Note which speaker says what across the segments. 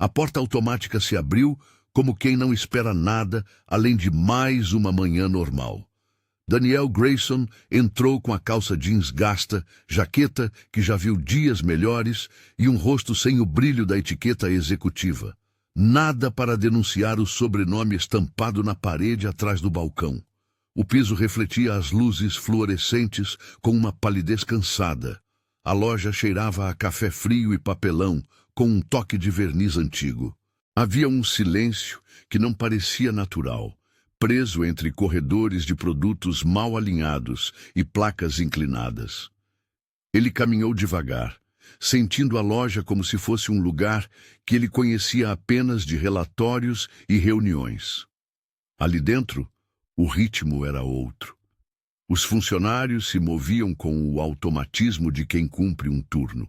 Speaker 1: A porta automática se abriu como quem não espera nada além de mais uma manhã normal. Daniel Grayson entrou com a calça jeans gasta, jaqueta que já viu dias melhores e um rosto sem o brilho da etiqueta executiva. Nada para denunciar o sobrenome estampado na parede atrás do balcão. O piso refletia as luzes fluorescentes com uma palidez cansada. A loja cheirava a café frio e papelão, com um toque de verniz antigo. Havia um silêncio que não parecia natural, preso entre corredores de produtos mal alinhados e placas inclinadas. Ele caminhou devagar, sentindo a loja como se fosse um lugar que ele conhecia apenas de relatórios e reuniões. Ali dentro, o ritmo era outro. Os funcionários se moviam com o automatismo de quem cumpre um turno.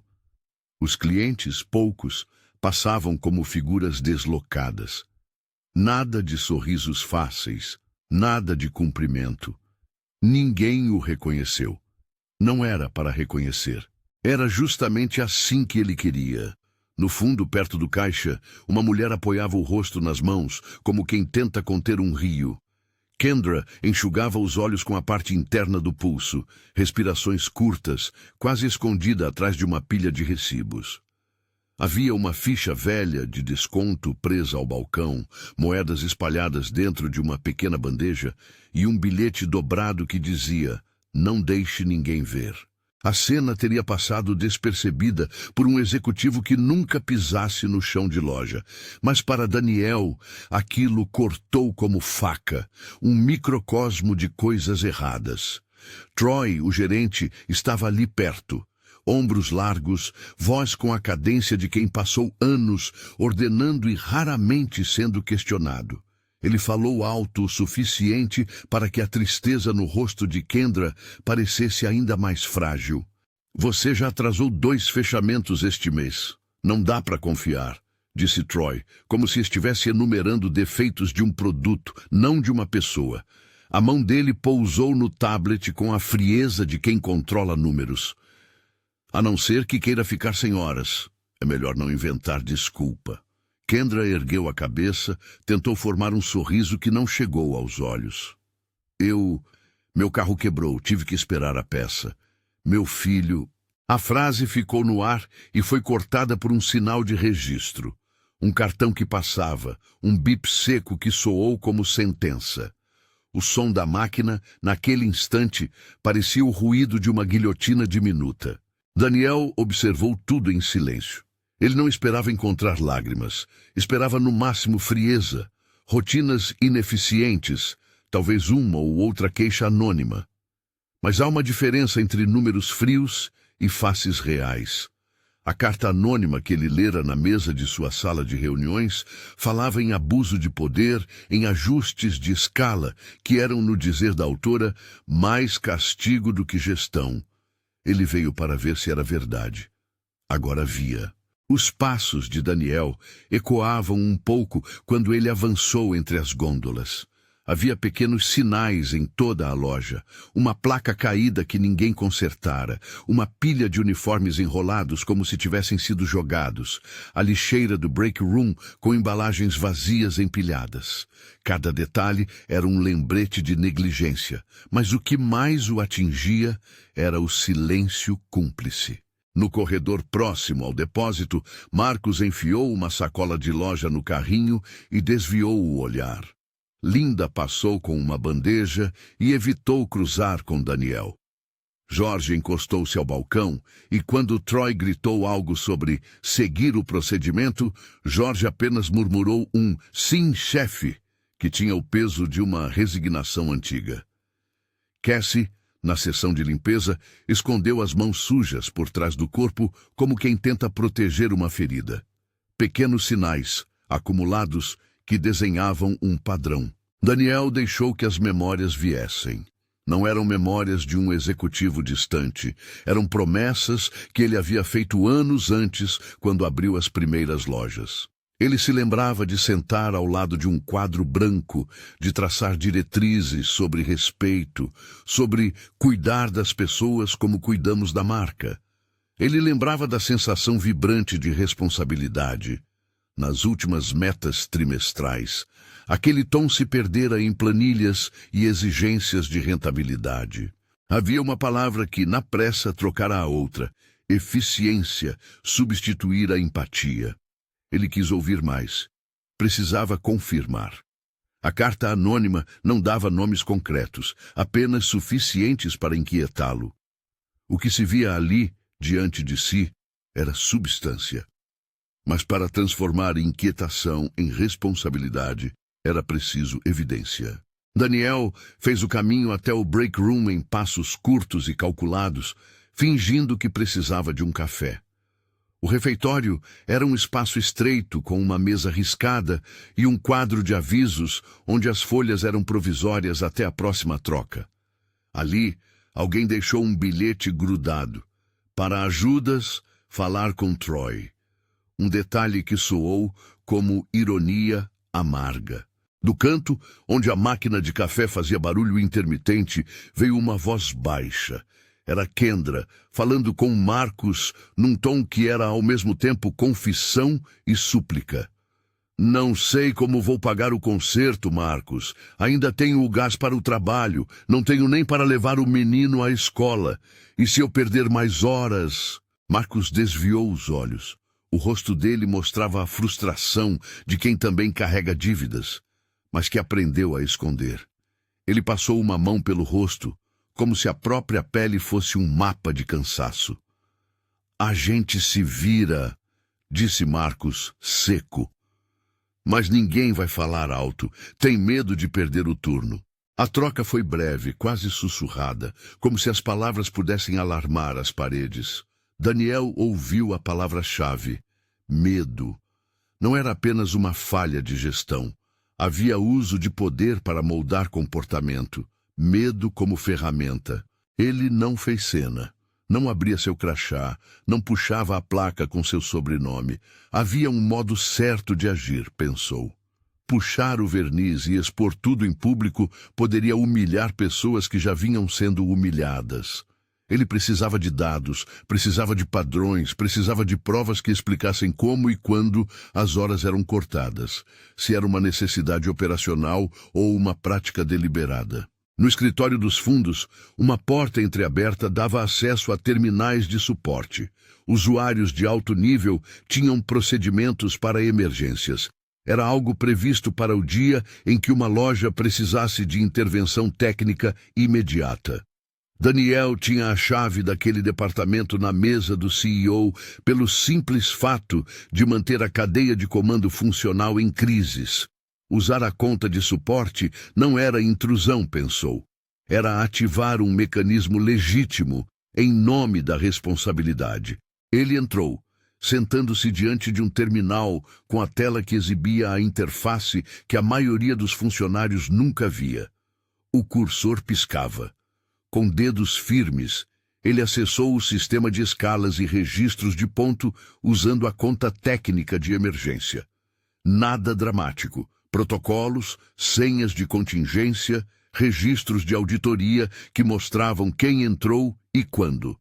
Speaker 1: Os clientes, poucos, passavam como figuras deslocadas. Nada de sorrisos fáceis, nada de cumprimento. Ninguém o reconheceu. Não era para reconhecer. Era justamente assim que ele queria. No fundo, perto do caixa, uma mulher apoiava o rosto nas mãos, como quem tenta conter um rio. Kendra enxugava os olhos com a parte interna do pulso, respirações curtas, quase escondida atrás de uma pilha de recibos. Havia uma ficha velha de desconto presa ao balcão, moedas espalhadas dentro de uma pequena bandeja e um bilhete dobrado que dizia: "Não deixe ninguém ver". A cena teria passado despercebida por um executivo que nunca pisasse no chão de loja. Mas para Daniel, aquilo cortou como faca, um microcosmo de coisas erradas. Troy, o gerente, estava ali perto. Ombros largos, voz com a cadência de quem passou anos ordenando e raramente sendo questionado. Ele falou alto o suficiente para que a tristeza no rosto de Kendra parecesse ainda mais frágil. "Você já atrasou 2 fechamentos este mês. Não dá para confiar", disse Troy, como se estivesse enumerando defeitos de um produto, não de uma pessoa. A mão dele pousou no tablet com a frieza de quem controla números. "A não ser que queira ficar sem horas. É melhor não inventar desculpa." Kendra ergueu a cabeça, tentou formar um sorriso que não chegou aos olhos. Meu carro quebrou, tive que esperar a peça. Meu filho..." A frase ficou no ar e foi cortada por um sinal de registro. Um cartão que passava, um bip seco que soou como sentença. O som da máquina, naquele instante, parecia o ruído de uma guilhotina diminuta. Daniel observou tudo em silêncio. Ele não esperava encontrar lágrimas. Esperava no máximo frieza, rotinas ineficientes, talvez uma ou outra queixa anônima. Mas há uma diferença entre números frios e faces reais. A carta anônima que ele lera na mesa de sua sala de reuniões falava em abuso de poder, em ajustes de escala, que eram, no dizer da autora, mais castigo do que gestão. Ele veio para ver se era verdade. Agora via. Os passos de Daniel ecoavam um pouco quando ele avançou entre as gôndolas. Havia pequenos sinais em toda a loja, uma placa caída que ninguém consertara, uma pilha de uniformes enrolados como se tivessem sido jogados, a lixeira do break room com embalagens vazias empilhadas. Cada detalhe era um lembrete de negligência, mas o que mais o atingia era o silêncio cúmplice. No corredor próximo ao depósito, Marcos enfiou uma sacola de loja no carrinho e desviou o olhar. Linda passou com uma bandeja e evitou cruzar com Daniel. Jorge encostou-se ao balcão e quando Troy gritou algo sobre seguir o procedimento, Jorge apenas murmurou um "sim, chefe", que tinha o peso de uma resignação antiga. Cassie, na sessão de limpeza, escondeu as mãos sujas por trás do corpo como quem tenta proteger uma ferida. Pequenos sinais, acumulados, que desenhavam um padrão. Daniel deixou que as memórias viessem. Não eram memórias de um executivo distante. Eram promessas que ele havia feito anos antes, quando abriu as primeiras lojas. Ele se lembrava de sentar ao lado de um quadro branco, de traçar diretrizes sobre respeito, sobre cuidar das pessoas como cuidamos da marca. Ele lembrava da sensação vibrante de responsabilidade. nas últimas metas trimestrais. Aquele tom se perdera em planilhas e exigências de rentabilidade. Havia uma palavra que, na pressa, trocara a outra. Eficiência substituir a empatia. Ele quis ouvir mais. Precisava confirmar. A carta anônima não dava nomes concretos, apenas suficientes para inquietá-lo. O que se via ali, diante de si, era substância. Mas para transformar inquietação em responsabilidade, era preciso evidência. Daniel fez o caminho até o break room em passos curtos e calculados, fingindo que precisava de um café. O refeitório era um espaço estreito com uma mesa riscada e um quadro de avisos onde as folhas eram provisórias até a próxima troca. Ali, alguém deixou um bilhete grudado. Para ajudas, falar com Troy. Um detalhe que soou como ironia amarga. Do canto, onde a máquina de café fazia barulho intermitente, veio uma voz baixa. Era Kendra, falando com Marcos, num tom que era ao mesmo tempo confissão e súplica. Não sei como vou pagar o conserto, Marcos. Ainda tenho o gás para o trabalho. Não tenho nem para levar o menino à escola. E se eu perder mais horas? Marcos desviou os olhos. O rosto dele mostrava a frustração de quem também carrega dívidas, mas que aprendeu a esconder. Ele passou uma mão pelo rosto, como se a própria pele fosse um mapa de cansaço. A gente se vira, disse Marcos, seco. Mas ninguém vai falar alto, tem medo de perder o turno. A troca foi breve, quase sussurrada, como se as palavras pudessem alarmar as paredes. Daniel ouviu a palavra-chave, medo. Não era apenas uma falha de gestão. Havia uso de poder para moldar comportamento. Medo como ferramenta. Ele não fez cena. Não abria seu crachá, não puxava a placa com seu sobrenome. Havia um modo certo de agir, pensou. Puxar o verniz e expor tudo em público poderia humilhar pessoas que já vinham sendo humilhadas. Ele precisava de dados, precisava de padrões, precisava de provas que explicassem como e quando as horas eram cortadas, se era uma necessidade operacional ou uma prática deliberada. No escritório dos fundos, uma porta entreaberta dava acesso a terminais de suporte. Usuários de alto nível tinham procedimentos para emergências. Era algo previsto para o dia em que uma loja precisasse de intervenção técnica imediata. Daniel tinha a chave daquele departamento na mesa do CEO pelo simples fato de manter a cadeia de comando funcional em crises. Usar a conta de suporte não era intrusão, pensou. Era ativar um mecanismo legítimo em nome da responsabilidade. Ele entrou, sentando-se diante de um terminal com a tela que exibia a interface que a maioria dos funcionários nunca via. O cursor piscava. Com dedos firmes, ele acessou o sistema de escalas e registros de ponto usando a conta técnica de emergência. Nada dramático. Protocolos, senhas de contingência, registros de auditoria que mostravam quem entrou e quando.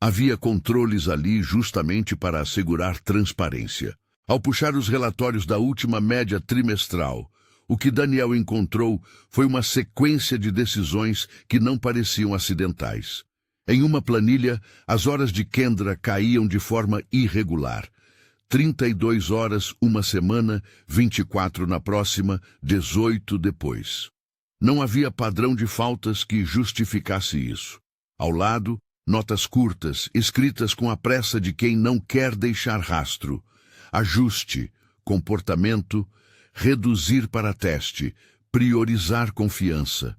Speaker 1: Havia controles ali justamente para assegurar transparência. Ao puxar os relatórios da última média trimestral, o que Daniel encontrou foi uma sequência de decisões que não pareciam acidentais. Em uma planilha, as horas de Kendra caíam de forma irregular. 32 horas uma semana, 24 na próxima, 18 depois. Não havia padrão de faltas que justificasse isso. Ao lado, notas curtas, escritas com a pressa de quem não quer deixar rastro. Ajuste, comportamento, reduzir para teste, priorizar confiança.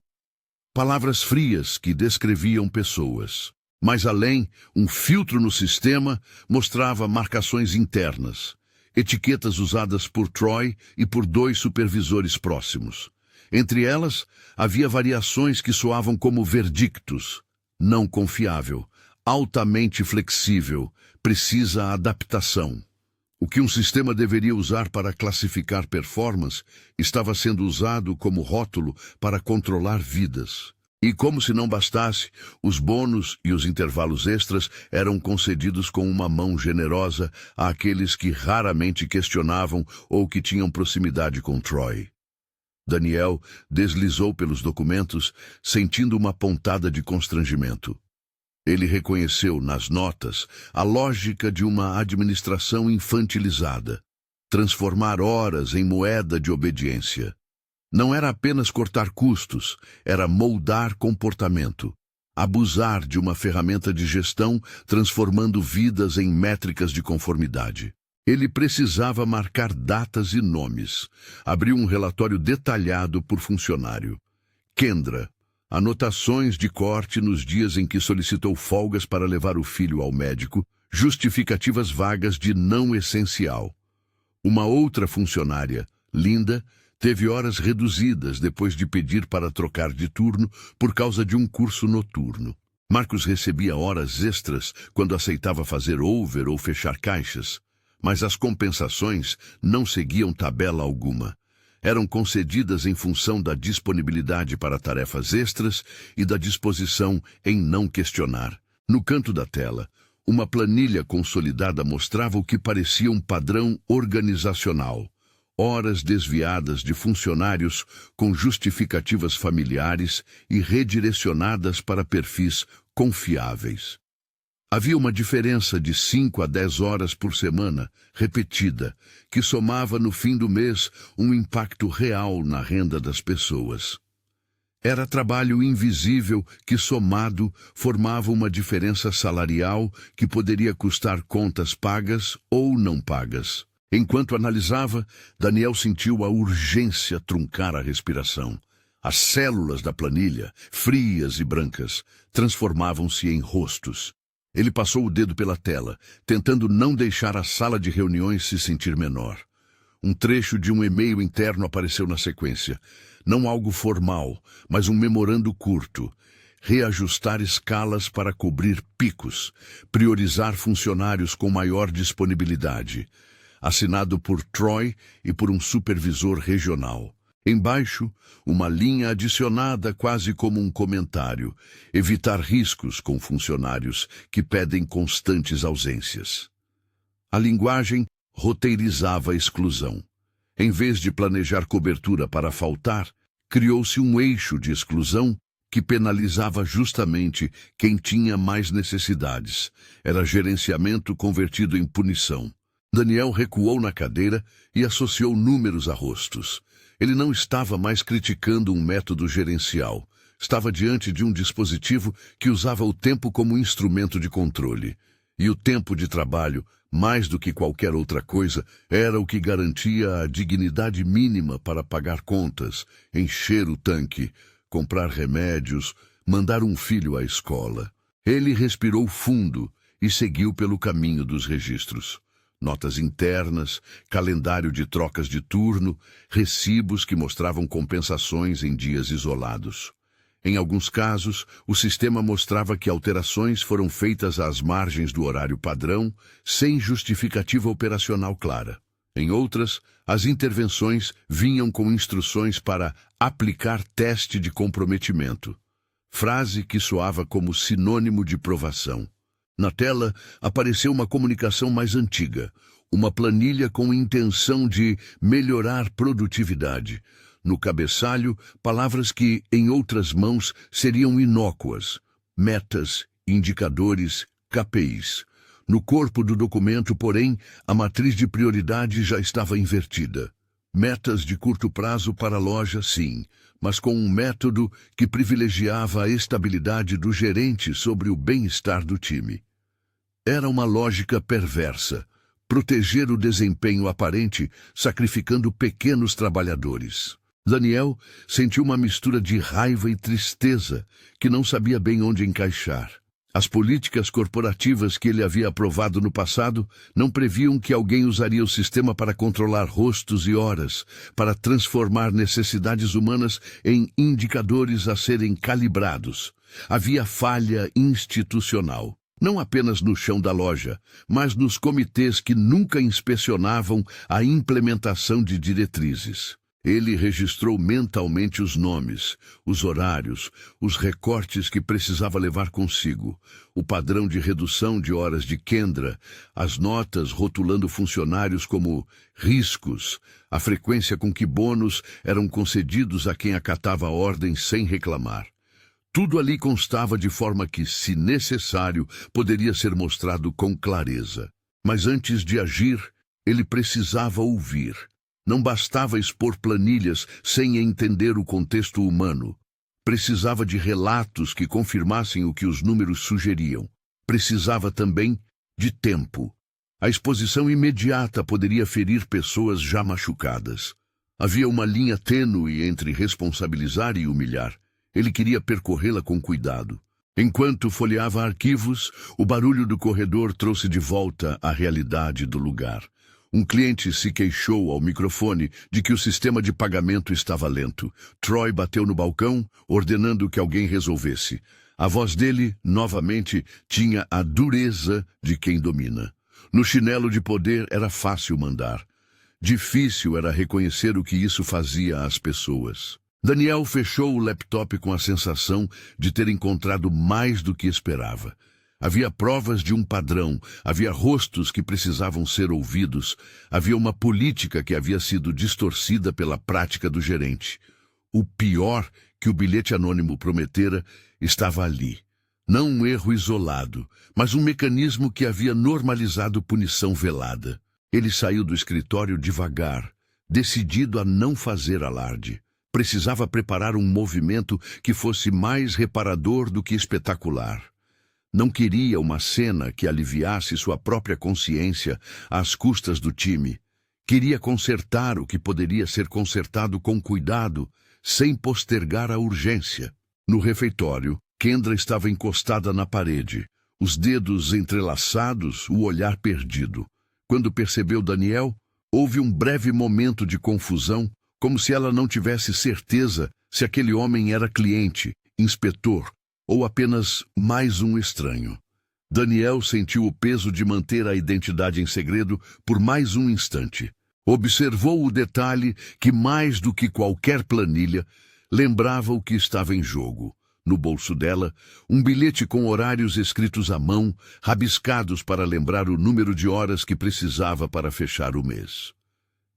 Speaker 1: Palavras frias que descreviam pessoas. Mais além, um filtro no sistema mostrava marcações internas, etiquetas usadas por Troy e por 2 supervisores próximos. Entre elas, havia variações que soavam como verdictos. Não confiável, altamente flexível, precisa adaptação. O que um sistema deveria usar para classificar performance estava sendo usado como rótulo para controlar vidas. E como se não bastasse, os bônus e os intervalos extras eram concedidos com uma mão generosa àqueles que raramente questionavam ou que tinham proximidade com Troy. Daniel deslizou pelos documentos, sentindo uma pontada de constrangimento. Ele reconheceu nas notas a lógica de uma administração infantilizada, transformar horas em moeda de obediência. Não era apenas cortar custos, era moldar comportamento, abusar de uma ferramenta de gestão, transformando vidas em métricas de conformidade. Ele precisava marcar datas e nomes. Abriu um relatório detalhado por funcionário. Kendra, anotações de corte nos dias em que solicitou folgas para levar o filho ao médico, justificativas vagas de não essencial. Uma outra funcionária, Linda, teve horas reduzidas depois de pedir para trocar de turno por causa de um curso noturno. Marcos recebia horas extras quando aceitava fazer over ou fechar caixas, mas as compensações não seguiam tabela alguma. Eram concedidas em função da disponibilidade para tarefas extras e da disposição em não questionar. No canto da tela, uma planilha consolidada mostrava o que parecia um padrão organizacional. Horas desviadas de funcionários com justificativas familiares e redirecionadas para perfis confiáveis. Havia uma diferença de 5 a 10 horas por semana, repetida, que somava no fim do mês um impacto real na renda das pessoas. Era trabalho invisível que, somado, formava uma diferença salarial que poderia custar contas pagas ou não pagas. Enquanto analisava, Daniel sentiu a urgência truncar a respiração. As células da planilha, frias e brancas, transformavam-se em rostos. Ele passou o dedo pela tela, tentando não deixar a sala de reuniões se sentir menor. Um trecho de um e-mail interno apareceu na sequência. Não algo formal, mas um memorando curto. Reajustar escalas para cobrir picos. Priorizar funcionários com maior disponibilidade. Assinado por Troy e por um supervisor regional. Embaixo, uma linha adicionada quase como um comentário. Evitar riscos com funcionários que pedem constantes ausências. A linguagem roteirizava a exclusão. Em vez de planejar cobertura para faltar, criou-se um eixo de exclusão que penalizava justamente quem tinha mais necessidades. Era gerenciamento convertido em punição. Daniel recuou na cadeira e associou números a rostos. Ele não estava mais criticando um método gerencial. Estava diante de um dispositivo que usava o tempo como instrumento de controle. E o tempo de trabalho, mais do que qualquer outra coisa, era o que garantia a dignidade mínima para pagar contas, encher o tanque, comprar remédios, mandar um filho à escola. Ele respirou fundo e seguiu pelo caminho dos registros. Notas internas, calendário de trocas de turno, recibos que mostravam compensações em dias isolados. Em alguns casos, o sistema mostrava que alterações foram feitas às margens do horário padrão, sem justificativa operacional clara. Em outras, as intervenções vinham com instruções para aplicar teste de comprometimento, frase que soava como sinônimo de provação. Na tela, apareceu uma comunicação mais antiga, uma planilha com intenção de melhorar produtividade. No cabeçalho, palavras que, em outras mãos, seriam inócuas. Metas, indicadores, KPIs. No corpo do documento, porém, a matriz de prioridade já estava invertida. Metas de curto prazo para a loja, sim, mas com um método que privilegiava a estabilidade do gerente sobre o bem-estar do time. Era uma lógica perversa, proteger o desempenho aparente, sacrificando pequenos trabalhadores. Daniel sentiu uma mistura de raiva e tristeza, que não sabia bem onde encaixar. As políticas corporativas que ele havia aprovado no passado não previam que alguém usaria o sistema para controlar rostos e horas, para transformar necessidades humanas em indicadores a serem calibrados. Havia falha institucional. Não apenas no chão da loja, mas nos comitês que nunca inspecionavam a implementação de diretrizes. Ele registrou mentalmente os nomes, os horários, os recortes que precisava levar consigo, o padrão de redução de horas de Kendra, as notas rotulando funcionários como riscos, a frequência com que bônus eram concedidos a quem acatava a ordem sem reclamar. Tudo ali constava de forma que, se necessário, poderia ser mostrado com clareza. Mas antes de agir, ele precisava ouvir. Não bastava expor planilhas sem entender o contexto humano. Precisava de relatos que confirmassem o que os números sugeriam. Precisava também de tempo. A exposição imediata poderia ferir pessoas já machucadas. Havia uma linha tênue entre responsabilizar e humilhar. Ele queria percorrê-la com cuidado. Enquanto folheava arquivos, o barulho do corredor trouxe de volta a realidade do lugar. Um cliente se queixou ao microfone de que o sistema de pagamento estava lento. Troy bateu no balcão, ordenando que alguém resolvesse. A voz dele, novamente, tinha a dureza de quem domina. No chinelo de poder era fácil mandar. Difícil era reconhecer o que isso fazia às pessoas. Daniel fechou o laptop com a sensação de ter encontrado mais do que esperava. Havia provas de um padrão, havia rostos que precisavam ser ouvidos, havia uma política que havia sido distorcida pela prática do gerente. O pior que o bilhete anônimo prometera estava ali. Não um erro isolado, mas um mecanismo que havia normalizado punição velada. Ele saiu do escritório devagar, decidido a não fazer alarde. Precisava preparar um movimento que fosse mais reparador do que espetacular. Não queria uma cena que aliviasse sua própria consciência às custas do time. Queria consertar o que poderia ser consertado com cuidado, sem postergar a urgência. No refeitório, Kendra estava encostada na parede, os dedos entrelaçados, o olhar perdido. Quando percebeu Daniel, houve um breve momento de confusão, como se ela não tivesse certeza se aquele homem era cliente, inspetor, ou apenas mais um estranho. Daniel sentiu o peso de manter a identidade em segredo por mais um instante. Observou o detalhe que, mais do que qualquer planilha, lembrava o que estava em jogo. No bolso dela, um bilhete com horários escritos à mão, rabiscados para lembrar o número de horas que precisava para fechar o mês.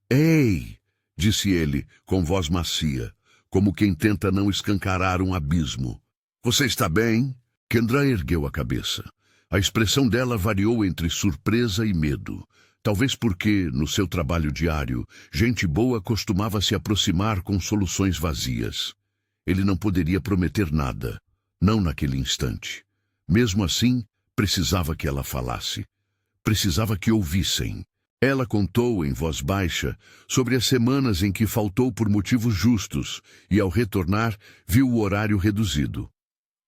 Speaker 1: "Ei!" disse ele, com voz macia, como quem tenta não escancarar um abismo. "Você está bem?" Kendra ergueu a cabeça. A expressão dela variou entre surpresa e medo. Talvez porque, no seu trabalho diário, gente boa costumava se aproximar com soluções vazias. Ele não poderia prometer nada, não naquele instante. Mesmo assim, precisava que ela falasse. Precisava que ouvissem. Ela contou em voz baixa sobre as semanas em que faltou por motivos justos e, ao retornar, viu o horário reduzido.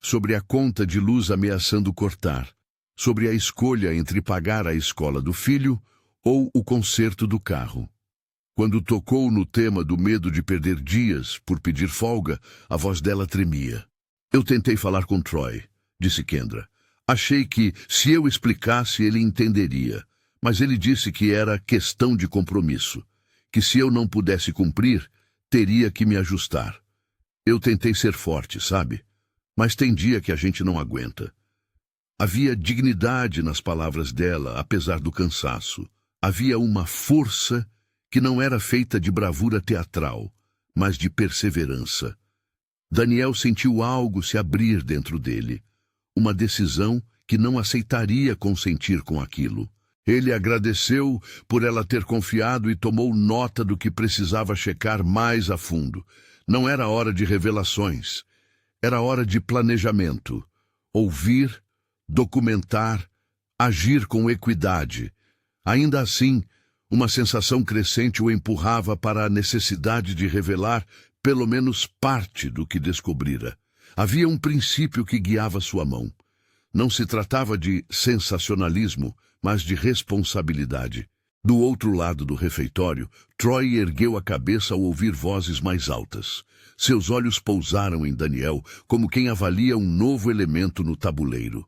Speaker 1: Sobre a conta de luz ameaçando cortar, sobre a escolha entre pagar a escola do filho ou o conserto do carro. Quando tocou no tema do medo de perder dias por pedir folga, a voz dela tremia. "Eu tentei falar com Troy", disse Kendra. "Achei que, se eu explicasse, ele entenderia, mas ele disse que era questão de compromisso, que se eu não pudesse cumprir, teria que me ajustar. Eu tentei ser forte, sabe? Mas tem dia que a gente não aguenta." Havia dignidade nas palavras dela, apesar do cansaço. Havia uma força que não era feita de bravura teatral, mas de perseverança. Daniel sentiu algo se abrir dentro dele. Uma decisão que não aceitaria consentir com aquilo. Ele agradeceu por ela ter confiado e tomou nota do que precisava checar mais a fundo. Não era hora de revelações. Era hora de planejamento. Ouvir, documentar, agir com equidade. Ainda assim, uma sensação crescente o empurrava para a necessidade de revelar pelo menos parte do que descobrira. Havia um princípio que guiava sua mão. Não se tratava de sensacionalismo, mas de responsabilidade. Do outro lado do refeitório, Troy ergueu a cabeça ao ouvir vozes mais altas. Seus olhos pousaram em Daniel, como quem avalia um novo elemento no tabuleiro.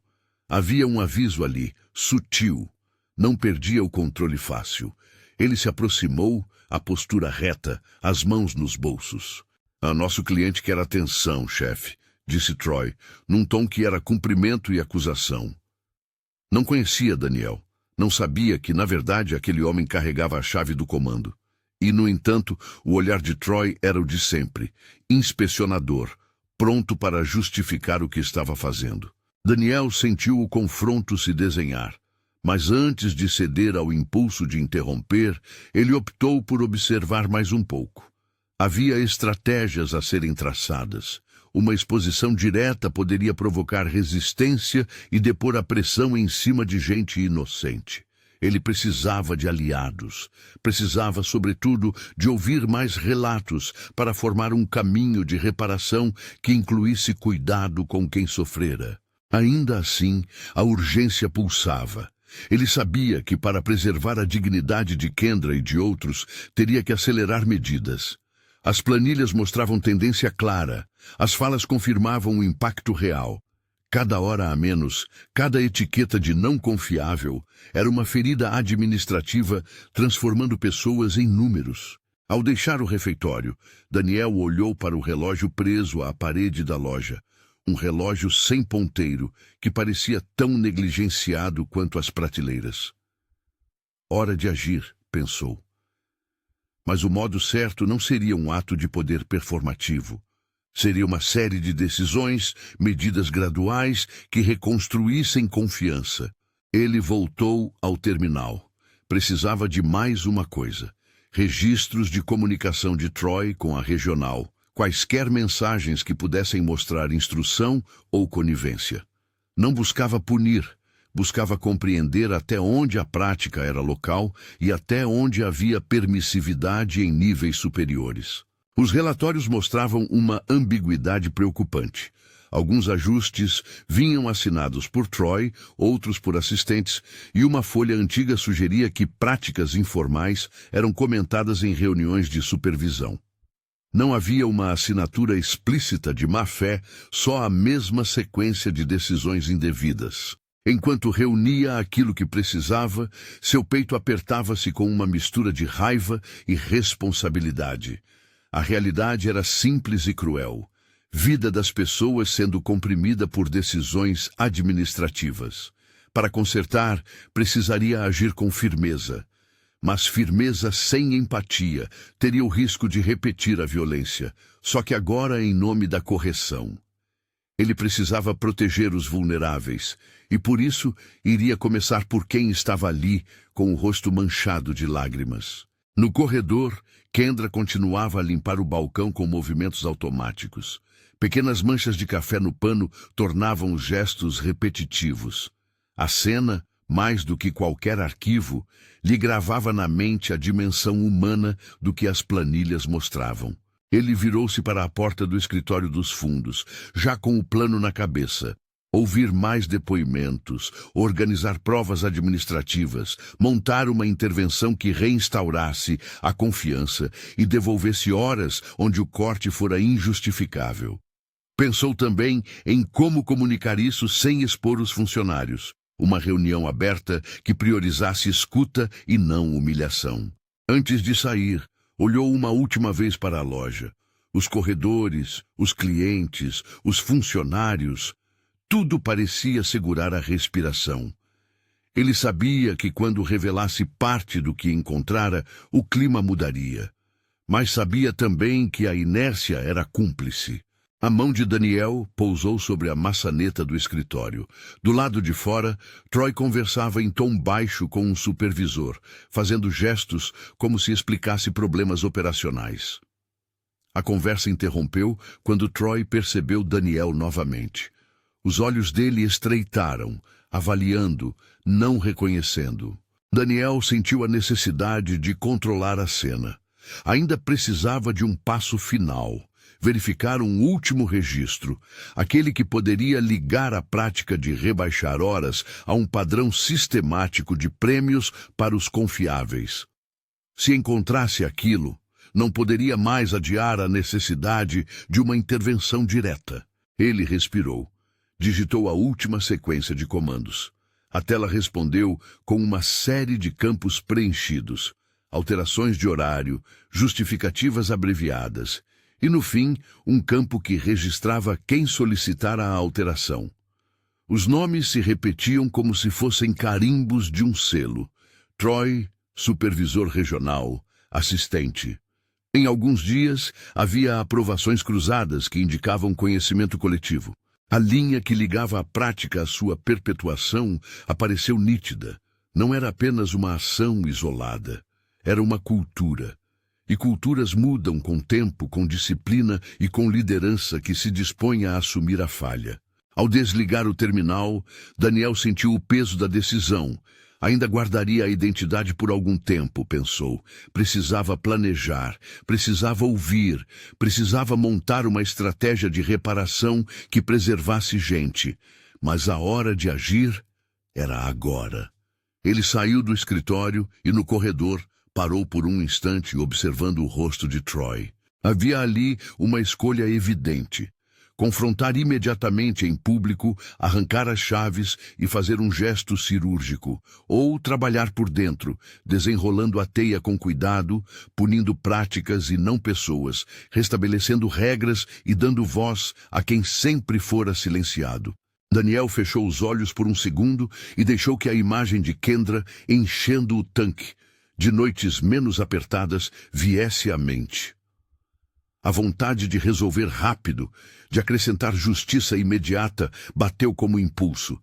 Speaker 1: Havia um aviso ali, sutil. Não perdia o controle fácil. Ele se aproximou, a postura reta, as mãos nos bolsos. Nosso cliente quer atenção, chefe, disse Troy, num tom que era cumprimento e acusação. Não conhecia Daniel. Não sabia que, na verdade, aquele homem carregava a chave do comando. E, no entanto, o olhar de Troy era o de sempre, inspecionador, pronto para justificar o que estava fazendo. Daniel sentiu o confronto se desenhar, mas antes de ceder ao impulso de interromper, ele optou por observar mais um pouco. Havia estratégias a serem traçadas. Uma exposição direta poderia provocar resistência e depor a pressão em cima de gente inocente. Ele precisava de aliados. Precisava, sobretudo, de ouvir mais relatos para formar um caminho de reparação que incluísse cuidado com quem sofrera. Ainda assim, a urgência pulsava. Ele sabia que, para preservar a dignidade de Kendra e de outros, teria que acelerar medidas. As planilhas mostravam tendência clara. As falas confirmavam o impacto real. Cada hora a menos, cada etiqueta de não confiável, era uma ferida administrativa transformando pessoas em números. Ao deixar o refeitório, Daniel olhou para o relógio preso à parede da loja. Um relógio sem ponteiro, que parecia tão negligenciado quanto as prateleiras. Hora de agir, pensou. Mas o modo certo não seria um ato de poder performativo. Seria uma série de decisões, medidas graduais que reconstruíssem confiança. Ele voltou ao terminal. Precisava de mais uma coisa: registros de comunicação de Troy com a regional, quaisquer mensagens que pudessem mostrar instrução ou conivência. Não buscava punir, buscava compreender até onde a prática era local e até onde havia permissividade em níveis superiores. Os relatórios mostravam uma ambiguidade preocupante. Alguns ajustes vinham assinados por Troy, outros por assistentes, e uma folha antiga sugeria que práticas informais eram comentadas em reuniões de supervisão. Não havia uma assinatura explícita de má-fé, só a mesma sequência de decisões indevidas. Enquanto reunia aquilo que precisava, seu peito apertava-se com uma mistura de raiva e responsabilidade. A realidade era simples e cruel. Vida das pessoas sendo comprimida por decisões administrativas. Para consertar, precisaria agir com firmeza. Mas firmeza sem empatia teria o risco de repetir a violência, só que agora em nome da correção. Ele precisava proteger os vulneráveis, e por isso iria começar por quem estava ali, com o rosto manchado de lágrimas. No corredor, Kendra continuava a limpar o balcão com movimentos automáticos. Pequenas manchas de café no pano tornavam os gestos repetitivos. A cena, mais do que qualquer arquivo, lhe gravava na mente a dimensão humana do que as planilhas mostravam. Ele virou-se para a porta do escritório dos fundos, já com o plano na cabeça. Ouvir mais depoimentos, organizar provas administrativas, montar uma intervenção que reinstaurasse a confiança e devolvesse horas onde o corte fora injustificável. Pensou também em como comunicar isso sem expor os funcionários. Uma reunião aberta que priorizasse escuta e não humilhação. Antes de sair, olhou uma última vez para a loja. Os corredores, os clientes, os funcionários... Tudo parecia segurar a respiração. Ele sabia que quando revelasse parte do que encontrara, o clima mudaria. Mas sabia também que a inércia era cúmplice. A mão de Daniel pousou sobre a maçaneta do escritório. Do lado de fora, Troy conversava em tom baixo com um supervisor, fazendo gestos como se explicasse problemas operacionais. A conversa interrompeu quando Troy percebeu Daniel novamente. Os olhos dele estreitaram, avaliando, não reconhecendo. Daniel sentiu a necessidade de controlar a cena. Ainda precisava de um passo final, verificar um último registro, aquele que poderia ligar a prática de rebaixar horas a um padrão sistemático de prêmios para os confiáveis. Se encontrasse aquilo, não poderia mais adiar a necessidade de uma intervenção direta. Ele respirou. Digitou a última sequência de comandos. A tela respondeu com uma série de campos preenchidos. alterações de horário, justificativas abreviadas, e no fim, um campo que registrava quem solicitara a alteração. Os nomes se repetiam como se fossem carimbos de um selo. Troy, supervisor regional, assistente. Em alguns dias, havia aprovações cruzadas que indicavam conhecimento coletivo. A linha que ligava a prática à sua perpetuação apareceu nítida. Não era apenas uma ação isolada. Era uma cultura. E culturas mudam com tempo, com disciplina e com liderança que se dispõe a assumir a falha. Ao desligar o terminal, Daniel sentiu o peso da decisão. Ainda guardaria a identidade por algum tempo, pensou. Precisava planejar, precisava ouvir, precisava montar uma estratégia de reparação que preservasse gente. Mas a hora de agir era agora. Ele saiu do escritório e, no corredor, parou por um instante observando o rosto de Troy. Havia ali uma escolha evidente. Confrontar imediatamente em público, arrancar as chaves e fazer um gesto cirúrgico, ou trabalhar por dentro, desenrolando a teia com cuidado, punindo práticas e não pessoas, restabelecendo regras e dando voz a quem sempre fora silenciado. Daniel fechou os olhos por um segundo e deixou que a imagem de Kendra enchendo o tanque, de noites menos apertadas, viesse à mente. A vontade de resolver rápido, de acrescentar justiça imediata, bateu como impulso.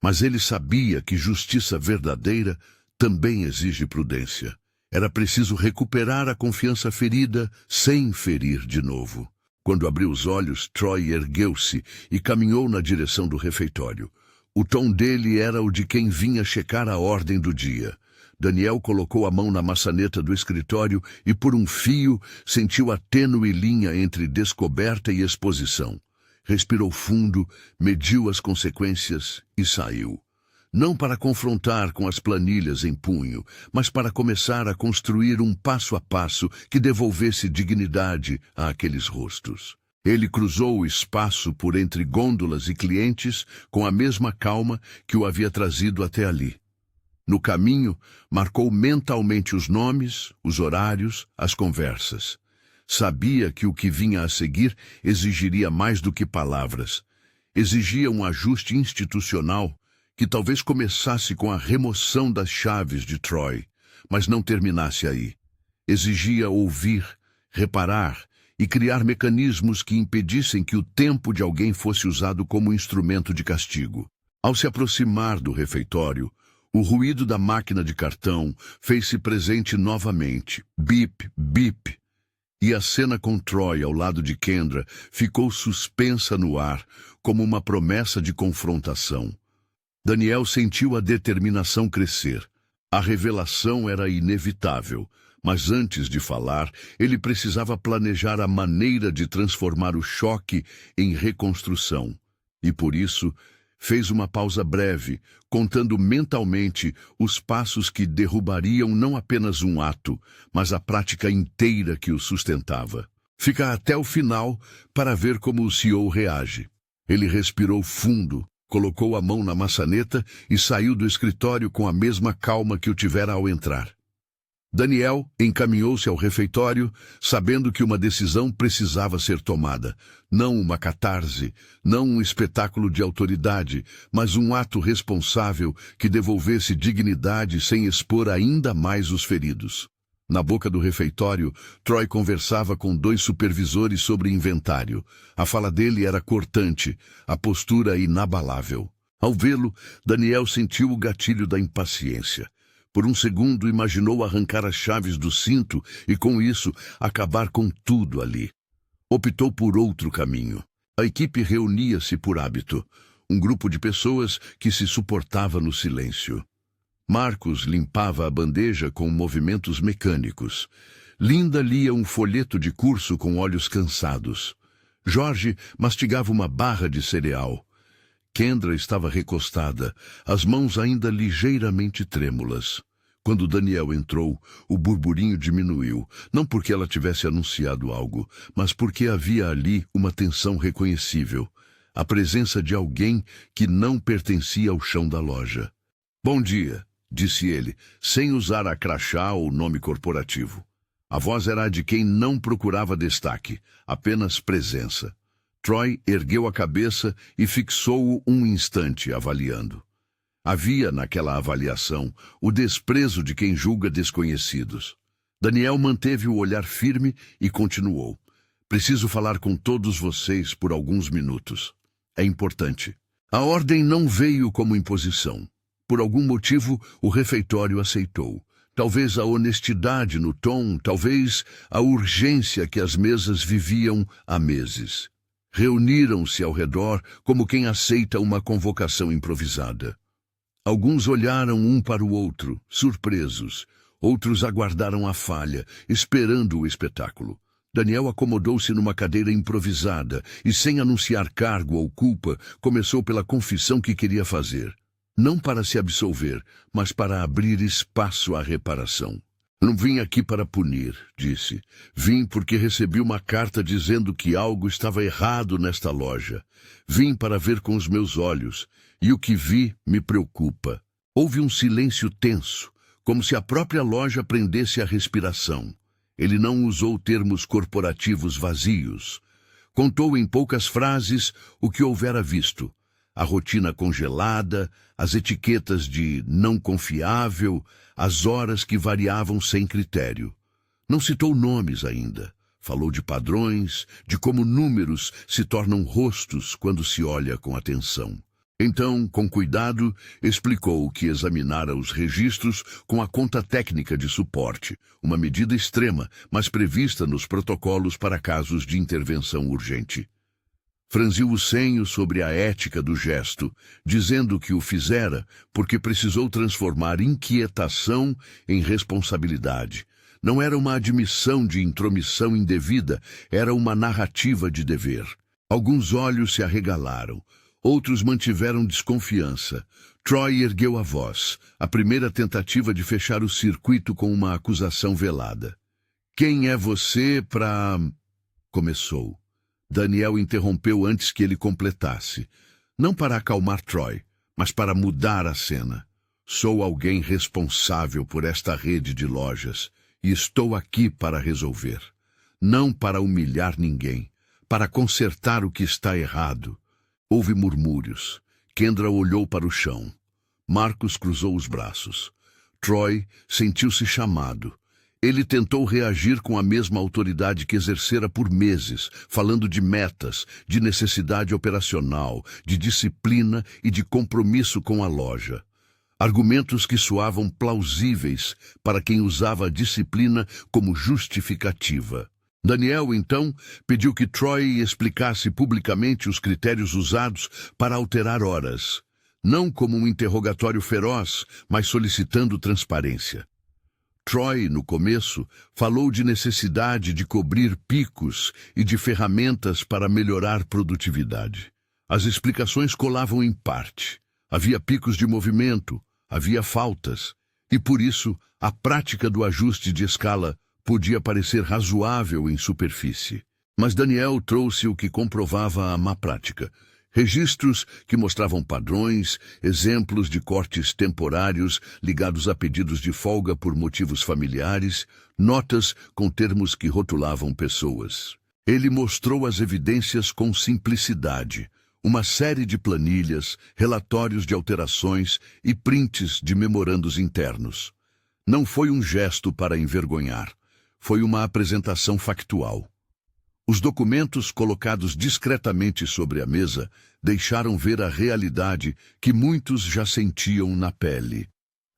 Speaker 1: Mas ele sabia que justiça verdadeira também exige prudência. Era preciso recuperar a confiança ferida sem ferir de novo. Quando abriu os olhos, Troy ergueu-se e caminhou na direção do refeitório. O tom dele era o de quem vinha checar a ordem do dia. Daniel colocou a mão na maçaneta do escritório e, por um fio, sentiu a tênue linha entre descoberta e exposição. Respirou fundo, mediu as consequências e saiu. Não para confrontar com as planilhas em punho, mas para começar a construir um passo a passo que devolvesse dignidade àqueles rostos. Ele cruzou o espaço por entre gôndolas e clientes com a mesma calma que o havia trazido até ali. No caminho, marcou mentalmente os nomes, os horários, as conversas. Sabia que o que vinha a seguir exigiria mais do que palavras. Exigia um ajuste institucional que talvez começasse com a remoção das chaves de Troy, mas não terminasse aí. Exigia ouvir, reparar e criar mecanismos que impedissem que o tempo de alguém fosse usado como instrumento de castigo. Ao se aproximar do refeitório, o ruído da máquina de cartão fez-se presente novamente. Bip, bip. E a cena com Troy ao lado de Kendra ficou suspensa no ar, como uma promessa de confrontação. Daniel sentiu a determinação crescer. A revelação era inevitável, mas antes de falar, ele precisava planejar a maneira de transformar o choque em reconstrução. E por isso, fez uma pausa breve, contando mentalmente os passos que derrubariam não apenas um ato, mas a prática inteira que o sustentava. Fica até o final para ver como o CEO reage. Ele respirou fundo, colocou a mão na maçaneta e saiu do escritório com a mesma calma que o tivera ao entrar. Daniel encaminhou-se ao refeitório, sabendo que uma decisão precisava ser tomada. Não uma catarse, não um espetáculo de autoridade, mas um ato responsável que devolvesse dignidade sem expor ainda mais os feridos. Na boca do refeitório, Troy conversava com 2 supervisores sobre inventário. A fala dele era cortante, a postura inabalável. Ao vê-lo, Daniel sentiu o gatilho da impaciência. Por um segundo imaginou arrancar as chaves do cinto e, com isso, acabar com tudo ali. Optou por outro caminho. A equipe reunia-se por hábito, um grupo de pessoas que se suportava no silêncio. Marcos limpava a bandeja com movimentos mecânicos. Linda lia um folheto de curso com olhos cansados. Jorge mastigava uma barra de cereal. Kendra estava recostada, as mãos ainda ligeiramente trêmulas. Quando Daniel entrou, o burburinho diminuiu, não porque ela tivesse anunciado algo, mas porque havia ali uma tensão reconhecível, a presença de alguém que não pertencia ao chão da loja. Bom dia, disse ele, sem usar a crachá ou nome corporativo. A voz era a de quem não procurava destaque, apenas presença. Troy ergueu a cabeça e fixou-o um instante, avaliando. Havia, naquela avaliação, o desprezo de quem julga desconhecidos. Daniel manteve o olhar firme e continuou. Preciso falar com todos vocês por alguns minutos. É importante. A ordem não veio como imposição. Por algum motivo, o refeitório aceitou. Talvez a honestidade no tom, talvez a urgência que as mesas viviam há meses. Reuniram-se ao redor como quem aceita uma convocação improvisada. Alguns olharam um para o outro, surpresos. Outros aguardaram a falha, esperando o espetáculo. Daniel acomodou-se numa cadeira improvisada e, sem anunciar cargo ou culpa, começou pela confissão que queria fazer. Não para se absolver, mas para abrir espaço à reparação. Não vim aqui para punir, disse. Vim porque recebi uma carta dizendo que algo estava errado nesta loja. Vim para ver com os meus olhos, e o que vi me preocupa. Houve um silêncio tenso, como se a própria loja prendesse a respiração. Ele não usou termos corporativos vazios. Contou em poucas frases o que houvera visto. A rotina congelada, as etiquetas de não confiável, as horas que variavam sem critério. Não citou nomes ainda. Falou de padrões, de como números se tornam rostos quando se olha com atenção. Então, com cuidado, explicou que examinara os registros com a conta técnica de suporte, uma medida extrema, mas prevista nos protocolos para casos de intervenção urgente. Franziu o senho sobre a ética do gesto, dizendo que o fizera porque precisou transformar inquietação em responsabilidade. Não era uma admissão de intromissão indevida, era uma narrativa de dever. Alguns olhos se arregalaram. Outros mantiveram desconfiança. Troy ergueu a voz, a primeira tentativa de fechar o circuito com uma acusação velada. Quem é você para... Começou. Daniel interrompeu antes que ele completasse. Não para acalmar Troy, mas para mudar a cena. Sou alguém responsável por esta rede de lojas e estou aqui para resolver. Não para humilhar ninguém, para consertar o que está errado. Houve murmúrios. Kendra olhou para o chão. Marcos cruzou os braços. Troy sentiu-se chamado. Ele tentou reagir com a mesma autoridade que exercera por meses, falando de metas, de necessidade operacional, de disciplina e de compromisso com a loja. Argumentos que soavam plausíveis para quem usava a disciplina como justificativa. Daniel, então, pediu que Troy explicasse publicamente os critérios usados para alterar horas, não como um interrogatório feroz, mas solicitando transparência. Troy, no começo, falou de necessidade de cobrir picos e de ferramentas para melhorar produtividade. As explicações colavam em parte. Havia picos de movimento, havia faltas, e por isso a prática do ajuste de escala podia parecer razoável em superfície. Mas Daniel trouxe o que comprovava a má prática. Registros que mostravam padrões, exemplos de cortes temporários ligados a pedidos de folga por motivos familiares, notas com termos que rotulavam pessoas. Ele mostrou as evidências com simplicidade, uma série de planilhas, relatórios de alterações e prints de memorandos internos. Não foi um gesto para envergonhar. Foi uma apresentação factual. Os documentos colocados discretamente sobre a mesa deixaram ver a realidade que muitos já sentiam na pele.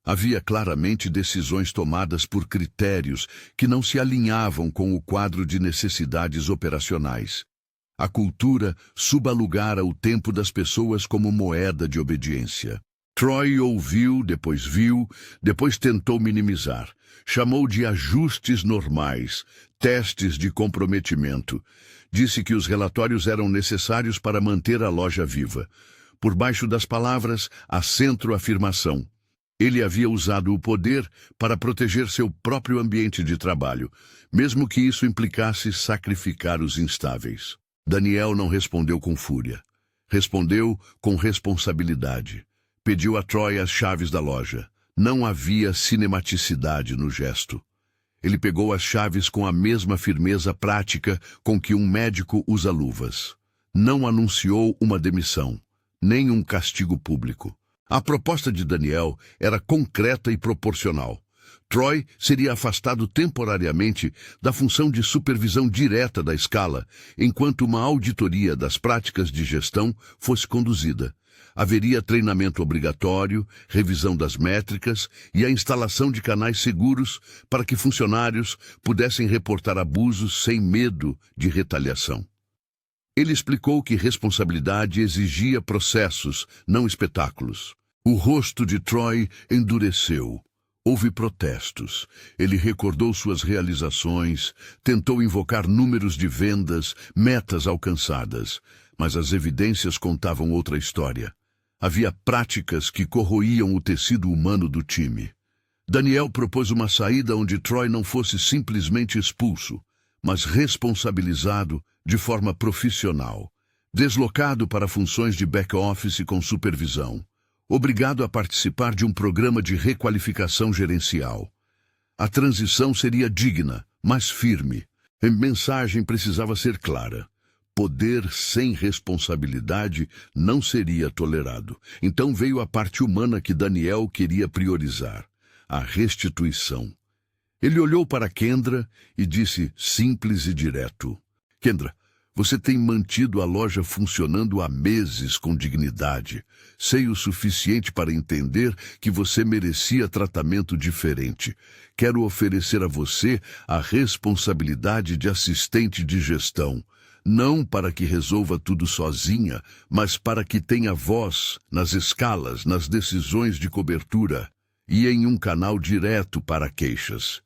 Speaker 1: Havia claramente decisões tomadas por critérios que não se alinhavam com o quadro de necessidades operacionais. A cultura subalugara o tempo das pessoas como moeda de obediência. Troy ouviu, depois viu, depois tentou minimizar. Chamou de ajustes normais, testes de comprometimento. Disse que os relatórios eram necessários para manter a loja viva. Por baixo das palavras, a centroafirmação. Ele havia usado o poder para proteger seu próprio ambiente de trabalho, mesmo que isso implicasse sacrificar os instáveis. Daniel não respondeu com fúria. Respondeu com responsabilidade. Pediu a Troy as chaves da loja. Não havia cinematicidade no gesto. Ele pegou as chaves com a mesma firmeza prática com que um médico usa luvas. Não anunciou uma demissão, nem um castigo público. A proposta de Daniel era concreta e proporcional. Troy seria afastado temporariamente da função de supervisão direta da escala, enquanto uma auditoria das práticas de gestão fosse conduzida. Haveria treinamento obrigatório, revisão das métricas e a instalação de canais seguros para que funcionários pudessem reportar abusos sem medo de retaliação. Ele explicou que responsabilidade exigia processos, não espetáculos. O rosto de Troy endureceu. Houve protestos. Ele recordou suas realizações, tentou invocar números de vendas, metas alcançadas, mas as evidências contavam outra história. Havia práticas que corroíam o tecido humano do time. Daniel propôs uma saída onde Troy não fosse simplesmente expulso, mas responsabilizado de forma profissional, deslocado para funções de back-office com supervisão, obrigado a participar de um programa de requalificação gerencial. A transição seria digna, mas firme. A mensagem precisava ser clara. Poder sem responsabilidade não seria tolerado. Então veio a parte humana que Daniel queria priorizar, a restituição. Ele olhou para Kendra e disse simples e direto: Kendra, você tem mantido a loja funcionando há meses com dignidade. Sei o suficiente para entender que você merecia tratamento diferente. Quero oferecer a você a responsabilidade de assistente de gestão. Não para que resolva tudo sozinha, mas para que tenha voz nas escalas, nas decisões de cobertura e em um canal direto para queixas.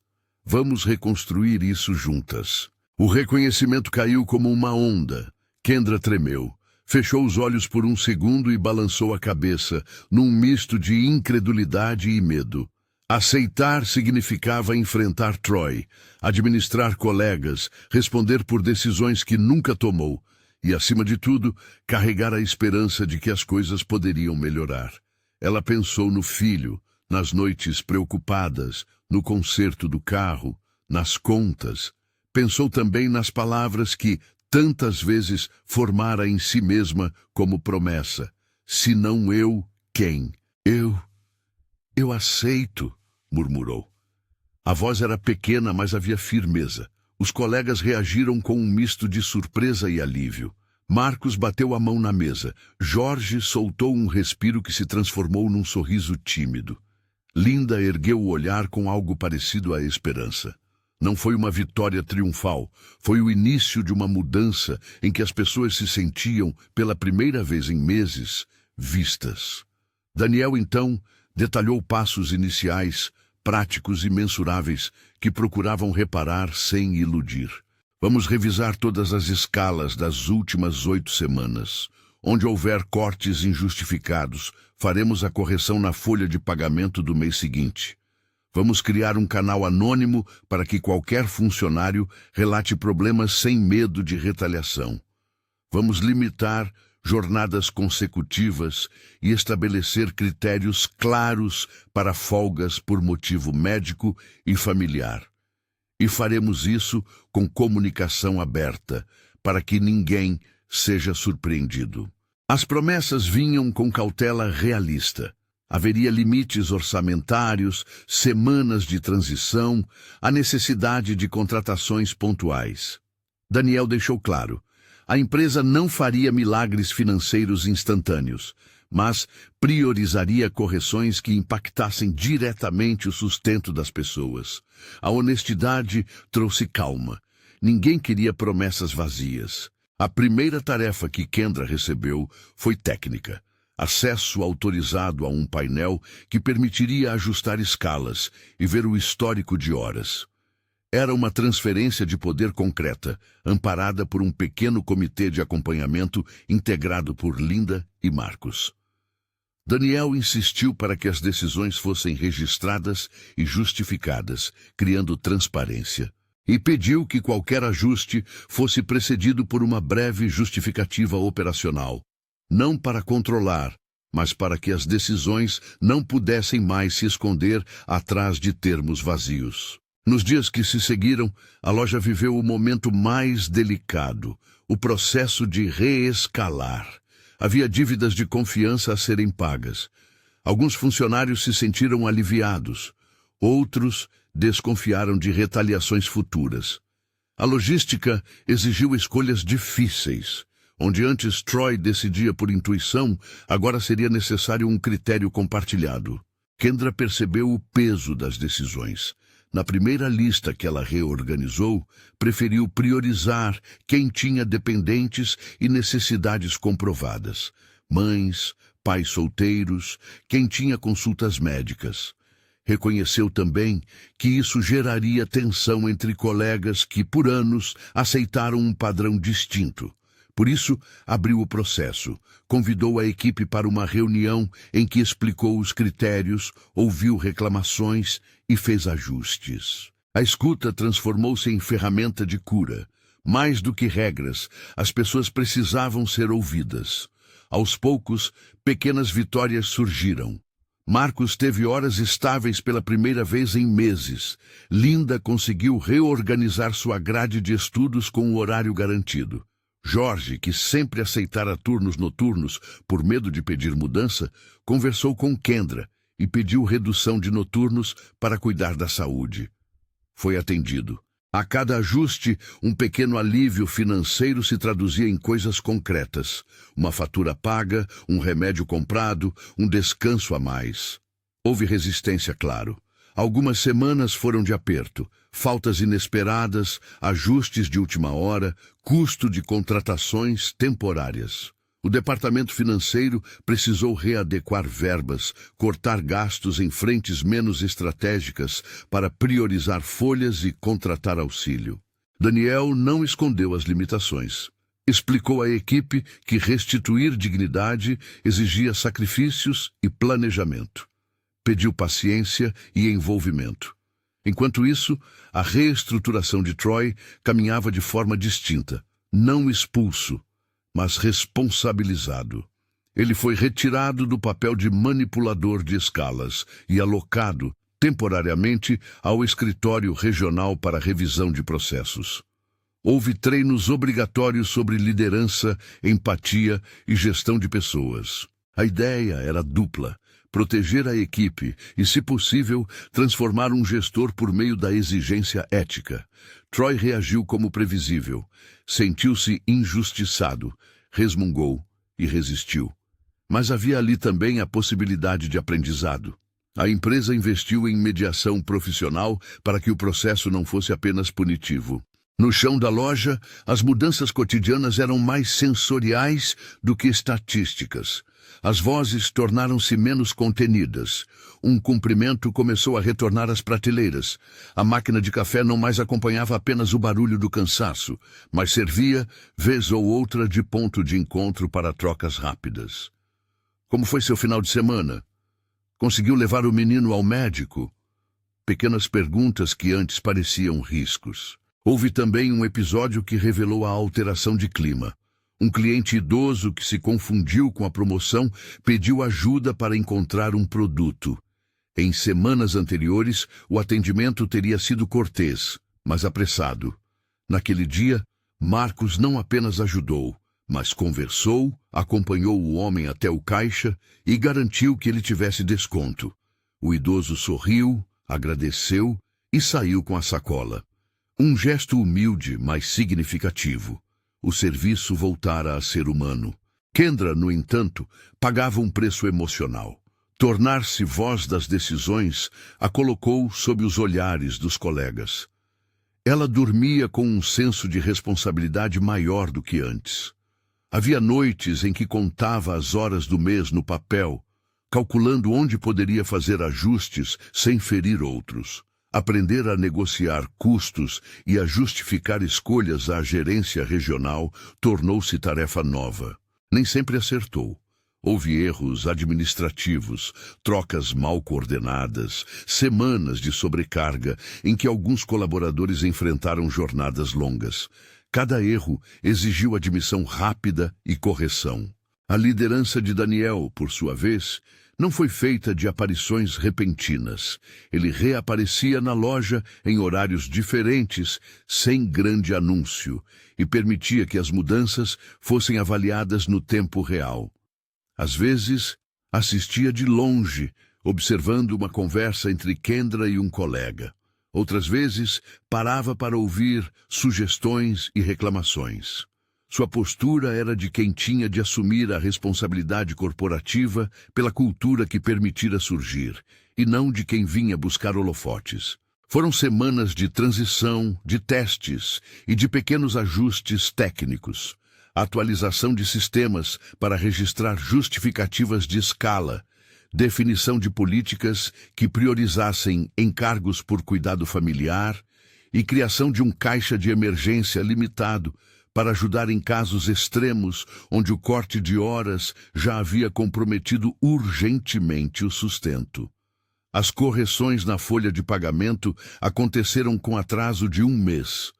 Speaker 1: Vamos reconstruir isso juntas. O reconhecimento caiu como uma onda. Kendra tremeu, fechou os olhos por um segundo e balançou a cabeça, num misto de incredulidade e medo. Aceitar significava enfrentar Troy, administrar colegas, responder por decisões que nunca tomou e, acima de tudo, carregar a esperança de que as coisas poderiam melhorar. Ela pensou no filho, nas noites preocupadas, no conserto do carro, nas contas. Pensou também nas palavras que tantas vezes formara em si mesma como promessa. Se não eu, quem? Eu aceito, murmurou. A voz era pequena, mas havia firmeza. Os colegas reagiram com um misto de surpresa e alívio. Marcos bateu a mão na mesa. Jorge soltou um respiro que se transformou num sorriso tímido. Linda ergueu o olhar com algo parecido à esperança. Não foi uma vitória triunfal, foi o início de uma mudança em que as pessoas se sentiam, pela primeira vez em meses, vistas. Daniel, então, detalhou passos iniciais, práticos e mensuráveis, que procuravam reparar sem iludir. Vamos revisar todas as escalas das últimas 8 semanas. Onde houver cortes injustificados, faremos a correção na folha de pagamento do mês seguinte. Vamos criar um canal anônimo para que qualquer funcionário relate problemas sem medo de retaliação. Vamos limitar jornadas consecutivas e estabelecer critérios claros para folgas por motivo médico e familiar. E faremos isso com comunicação aberta, para que ninguém seja surpreendido. As promessas vinham com cautela realista. Haveria limites orçamentários, semanas de transição, a necessidade de contratações pontuais. Daniel deixou claro: a empresa não faria milagres financeiros instantâneos, mas priorizaria correções que impactassem diretamente o sustento das pessoas. A honestidade trouxe calma. Ninguém queria promessas vazias. A primeira tarefa que Kendra recebeu foi técnica. Acesso autorizado a um painel que permitiria ajustar escalas e ver o histórico de horas. Era uma transferência de poder concreta, amparada por um pequeno comitê de acompanhamento integrado por Linda e Marcos. Daniel insistiu para que as decisões fossem registradas e justificadas, criando transparência. E pediu que qualquer ajuste fosse precedido por uma breve justificativa operacional. Não para controlar, mas para que as decisões não pudessem mais se esconder atrás de termos vazios. Nos dias que se seguiram, a loja viveu o momento mais delicado, o processo de reescalar. Havia dívidas de confiança a serem pagas. Alguns funcionários se sentiram aliviados. Outros desconfiaram de retaliações futuras. A logística exigiu escolhas difíceis. Onde antes Troy decidia por intuição, agora seria necessário um critério compartilhado. Kendra percebeu o peso das decisões. Na primeira lista que ela reorganizou, preferiu priorizar quem tinha dependentes e necessidades comprovadas. Mães, pais solteiros, quem tinha consultas médicas. Reconheceu também que isso geraria tensão entre colegas que, por anos, aceitaram um padrão distinto. Por isso, abriu o processo, convidou a equipe para uma reunião em que explicou os critérios, ouviu reclamações e fez ajustes. A escuta transformou-se em ferramenta de cura. Mais do que regras, as pessoas precisavam ser ouvidas. Aos poucos, pequenas vitórias surgiram. Marcos teve horas estáveis pela primeira vez em meses. Linda conseguiu reorganizar sua grade de estudos com o horário garantido. Jorge, que sempre aceitara turnos noturnos por medo de pedir mudança, conversou com Kendra e pediu redução de noturnos para cuidar da saúde. Foi atendido. A cada ajuste, um pequeno alívio financeiro se traduzia em coisas concretas. Uma fatura paga, um remédio comprado, um descanso a mais. Houve resistência, claro. Algumas semanas foram de aperto, faltas inesperadas, ajustes de última hora, custo de contratações temporárias. O departamento financeiro precisou readequar verbas, cortar gastos em frentes menos estratégicas para priorizar folhas e contratar auxílio. Daniel não escondeu as limitações. Explicou à equipe que restituir dignidade exigia sacrifícios e planejamento. Pediu paciência e envolvimento. Enquanto isso, a reestruturação de Troy caminhava de forma distinta, não expulso, mas responsabilizado. Ele foi retirado do papel de manipulador de escalas e alocado, temporariamente, ao escritório regional para revisão de processos. Houve treinos obrigatórios sobre liderança, empatia e gestão de pessoas. A ideia era dupla: proteger a equipe e, se possível, transformar um gestor por meio da exigência ética. Troy reagiu como previsível. Sentiu-se injustiçado, resmungou e resistiu. Mas havia ali também a possibilidade de aprendizado. A empresa investiu em mediação profissional para que o processo não fosse apenas punitivo. No chão da loja, as mudanças cotidianas eram mais sensoriais do que estatísticas. As vozes tornaram-se menos contenidas. Um cumprimento começou a retornar às prateleiras. A máquina de café não mais acompanhava apenas o barulho do cansaço, mas servia, vez ou outra, de ponto de encontro para trocas rápidas. Como foi seu final de semana? Conseguiu levar o menino ao médico? Pequenas perguntas que antes pareciam riscos. Houve também um episódio que revelou a alteração de clima. Um cliente idoso que se confundiu com a promoção pediu ajuda para encontrar um produto. Em semanas anteriores, o atendimento teria sido cortês, mas apressado. Naquele dia, Marcos não apenas ajudou, mas conversou, acompanhou o homem até o caixa e garantiu que ele tivesse desconto. O idoso sorriu, agradeceu e saiu com a sacola. Um gesto humilde, mas significativo. O serviço voltara a ser humano. Kendra, no entanto, pagava um preço emocional. Tornar-se voz das decisões a colocou sob os olhares dos colegas. Ela dormia com um senso de responsabilidade maior do que antes. Havia noites em que contava as horas do mês no papel, calculando onde poderia fazer ajustes sem ferir outros. Aprender a negociar custos e a justificar escolhas à gerência regional tornou-se tarefa nova. Nem sempre acertou. Houve erros administrativos, trocas mal coordenadas, semanas de sobrecarga em que alguns colaboradores enfrentaram jornadas longas. Cada erro exigiu admissão rápida e correção. A liderança de Daniel, por sua vez, não foi feita de aparições repentinas. Ele reaparecia na loja em horários diferentes, sem grande anúncio, e permitia que as mudanças fossem avaliadas no tempo real. Às vezes, assistia de longe, observando uma conversa entre Kendra e um colega. Outras vezes, parava para ouvir sugestões e reclamações. Sua postura era de quem tinha de assumir a responsabilidade corporativa pela cultura que permitira surgir, e não de quem vinha buscar holofotes. Foram semanas de transição, de testes e de pequenos ajustes técnicos. Atualização de sistemas para registrar justificativas de escala, definição de políticas que priorizassem encargos por cuidado familiar e criação de um caixa de emergência limitado para ajudar em casos extremos onde o corte de horas já havia comprometido urgentemente o sustento. As correções na folha de pagamento aconteceram com atraso de 1 mês.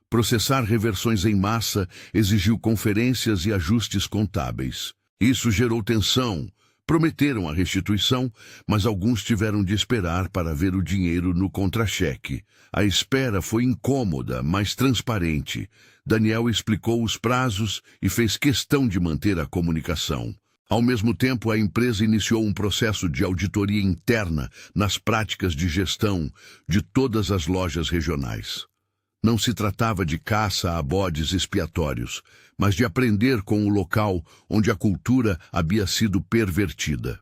Speaker 1: Processar reversões em massa exigiu conferências e ajustes contábeis. Isso gerou tensão. Prometeram a restituição, mas alguns tiveram de esperar para ver o dinheiro no contra-cheque. A espera foi incômoda, mas transparente. Daniel explicou os prazos e fez questão de manter a comunicação. Ao mesmo tempo, a empresa iniciou um processo de auditoria interna nas práticas de gestão de todas as lojas regionais. Não se tratava de caça a bodes expiatórios, mas de aprender com o local onde a cultura havia sido pervertida.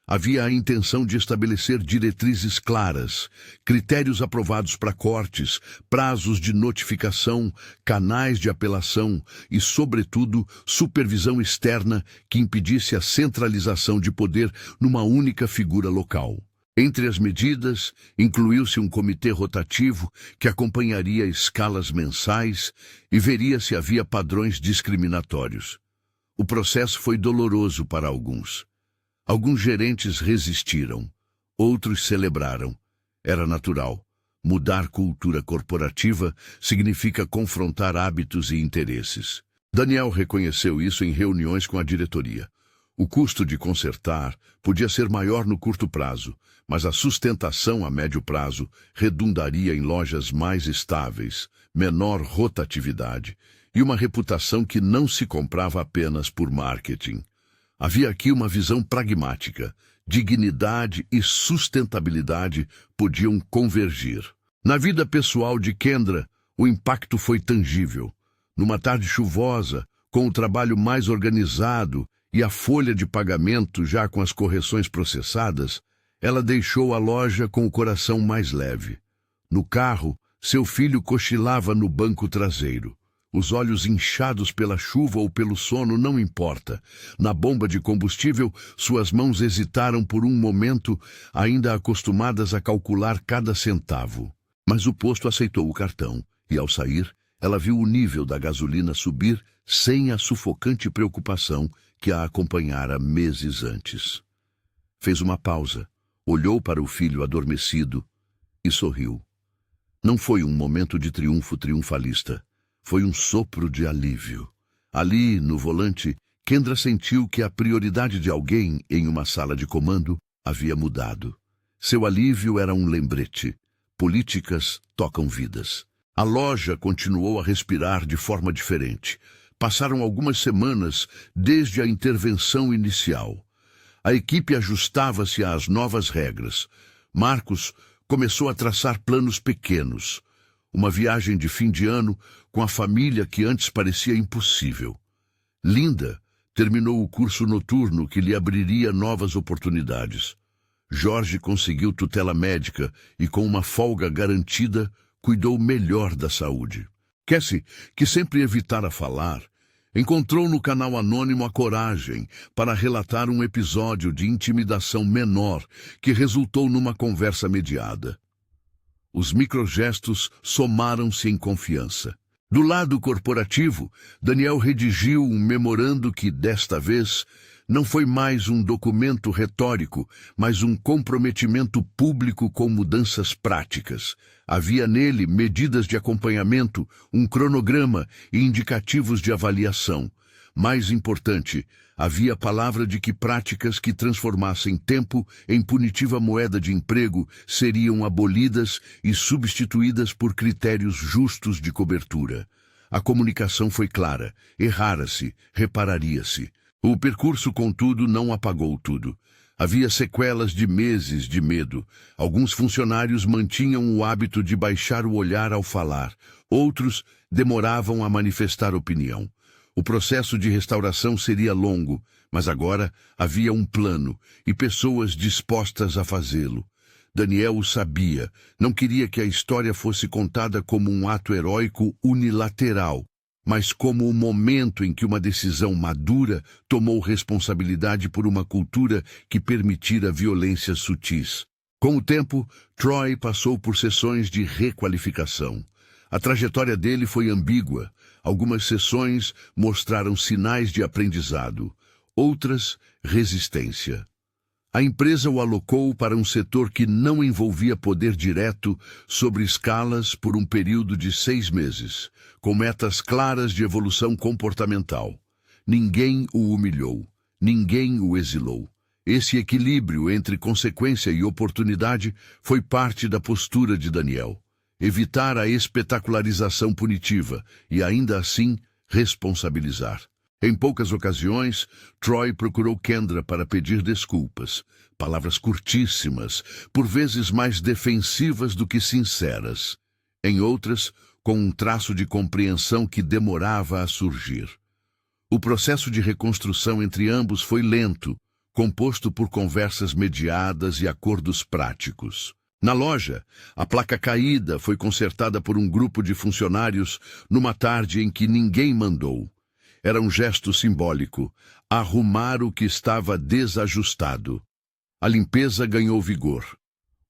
Speaker 1: Havia a intenção de estabelecer diretrizes claras, critérios aprovados para cortes, prazos de notificação, canais de apelação e, sobretudo, supervisão externa que impedisse a centralização de poder numa única figura local. Entre as medidas, incluiu-se um comitê rotativo que acompanharia escalas mensais e veria se havia padrões discriminatórios. O processo foi doloroso para alguns. Alguns gerentes resistiram, outros celebraram. Era natural. Mudar cultura corporativa significa confrontar hábitos e interesses. Daniel reconheceu isso em reuniões com a diretoria. O custo de consertar podia ser maior no curto prazo, mas a sustentação a médio prazo redundaria em lojas mais estáveis, menor rotatividade e uma reputação que não se comprava apenas por marketing. Havia aqui uma visão pragmática. Dignidade e sustentabilidade podiam convergir. Na vida pessoal de Kendra, o impacto foi tangível. Numa tarde chuvosa, com o trabalho mais organizado e a folha de pagamento já com as correções processadas, ela deixou a loja com o coração mais leve. No carro, seu filho cochilava no banco traseiro. Os olhos inchados pela chuva ou pelo sono não importa. Na bomba de combustível, suas mãos hesitaram por um momento, ainda acostumadas a calcular cada centavo. Mas o posto aceitou o cartão, e ao sair, ela viu o nível da gasolina subir sem a sufocante preocupação que a acompanhara meses antes. Fez uma pausa, olhou para o filho adormecido e sorriu. Não foi um momento de triunfo triunfalista. Foi um sopro de alívio. Ali, no volante, Kendra sentiu que a prioridade de alguém em uma sala de comando havia mudado. Seu alívio era um lembrete. Políticas tocam vidas. A loja continuou a respirar de forma diferente. Passaram algumas semanas desde a intervenção inicial. A equipe ajustava-se às novas regras. Marcos começou a traçar planos pequenos. Uma viagem de fim de ano com a família que antes parecia impossível. Linda terminou o curso noturno que lhe abriria novas oportunidades. Jorge conseguiu tutela médica e, com uma folga garantida, cuidou melhor da saúde. Cassie, que sempre evitara falar, encontrou no canal anônimo a coragem para relatar um episódio de intimidação menor que resultou numa conversa mediada. Os microgestos somaram-se em confiança. Do lado corporativo, Daniel redigiu um memorando que, desta vez, não foi mais um documento retórico, mas um comprometimento público com mudanças práticas. Havia nele medidas de acompanhamento, um cronograma e indicativos de avaliação. Mais importante, havia palavra de que práticas que transformassem tempo em punitiva moeda de emprego seriam abolidas e substituídas por critérios justos de cobertura. A comunicação foi clara, errara-se, repararia-se. O percurso, contudo, não apagou tudo. Havia sequelas de meses de medo. Alguns funcionários mantinham o hábito de baixar o olhar ao falar. Outros demoravam a manifestar opinião. O processo de restauração seria longo, mas agora havia um plano e pessoas dispostas a fazê-lo. Daniel o sabia. Não queria que a história fosse contada como um ato heróico unilateral, mas como o momento em que uma decisão madura tomou responsabilidade por uma cultura que permitira violências sutis. Com o tempo, Troy passou por sessões de requalificação. A trajetória dele foi ambígua. Algumas sessões mostraram sinais de aprendizado, outras, resistência. A empresa o alocou para um setor que não envolvia poder direto sobre escalas por um período de 6 meses, com metas claras de evolução comportamental. Ninguém o humilhou, ninguém o exilou. Esse equilíbrio entre consequência e oportunidade foi parte da postura de Daniel. Evitar a espetacularização punitiva e, ainda assim, responsabilizar. Em poucas ocasiões, Troy procurou Kendra para pedir desculpas. Palavras curtíssimas, por vezes mais defensivas do que sinceras. Em outras, com um traço de compreensão que demorava a surgir. O processo de reconstrução entre ambos foi lento, composto por conversas mediadas e acordos práticos. Na loja, a placa caída foi consertada por um grupo de funcionários numa tarde em que ninguém mandou. Era um gesto simbólico, arrumar o que estava desajustado. A limpeza ganhou vigor.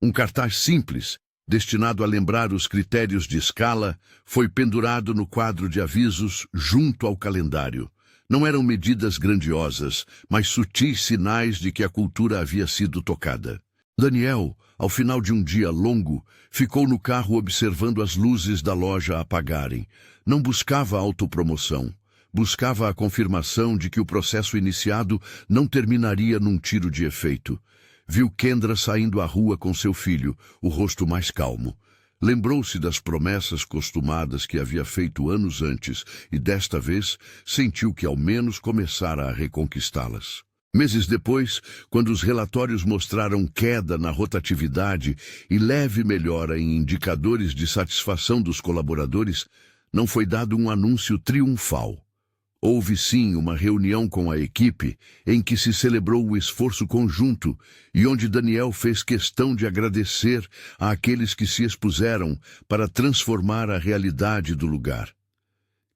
Speaker 1: Um cartaz simples, destinado a lembrar os critérios de escala, foi pendurado no quadro de avisos junto ao calendário. Não eram medidas grandiosas, mas sutis sinais de que a cultura havia sido tocada. Daniel, ao final de um dia longo, ficou no carro observando as luzes da loja apagarem. Não buscava autopromoção. Buscava a confirmação de que o processo iniciado não terminaria num tiro de efeito. Viu Kendra saindo à rua com seu filho, o rosto mais calmo. Lembrou-se das promessas costumadas que havia feito anos antes e, desta vez, sentiu que ao menos começara a reconquistá-las. Meses depois, quando os relatórios mostraram queda na rotatividade e leve melhora em indicadores de satisfação dos colaboradores, não foi dado um anúncio triunfal. Houve sim uma reunião com a equipe em que se celebrou o esforço conjunto e onde Daniel fez questão de agradecer àqueles que se expuseram para transformar a realidade do lugar.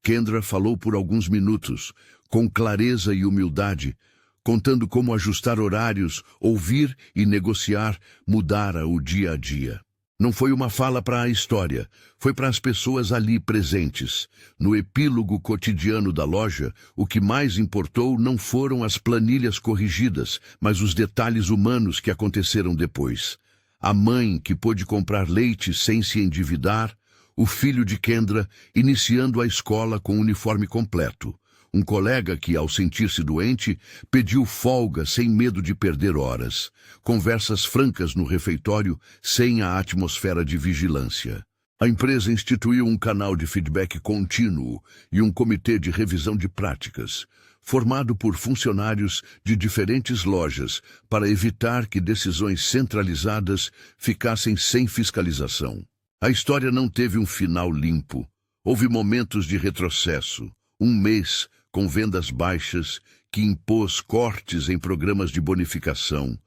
Speaker 1: Kendra falou por alguns minutos, com clareza e humildade, contando como ajustar horários, ouvir e negociar mudara o dia a dia. Não foi uma fala para a história, foi para as pessoas ali presentes. No epílogo cotidiano da loja, o que mais importou não foram as planilhas corrigidas, mas os detalhes humanos que aconteceram depois. A mãe que pôde comprar leite sem se endividar, o filho de Kendra iniciando a escola com uniforme completo. Um colega que, ao sentir-se doente, pediu folga sem medo de perder horas. Conversas francas no refeitório, sem a atmosfera de vigilância. A empresa instituiu um canal de feedback contínuo e um comitê de revisão de práticas, formado por funcionários de diferentes lojas, para evitar que decisões centralizadas ficassem sem fiscalização. A história não teve um final limpo. Houve momentos de retrocesso. Um mês com vendas baixas, que impôs cortes em programas de bonificação,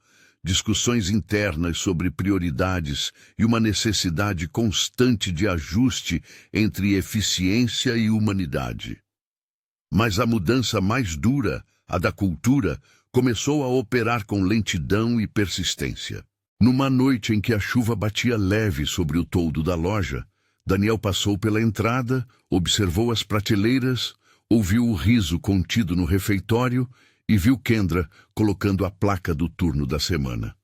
Speaker 1: discussões internas sobre prioridades e uma necessidade constante de ajuste entre eficiência e humanidade. Mas a mudança mais dura, a da cultura, começou a operar com lentidão e persistência. Numa noite em que a chuva batia leve sobre o toldo da loja, Daniel passou pela entrada, observou as prateleiras, ouviu o riso contido no refeitório e viu Kendra colocando a placa do turno da semana.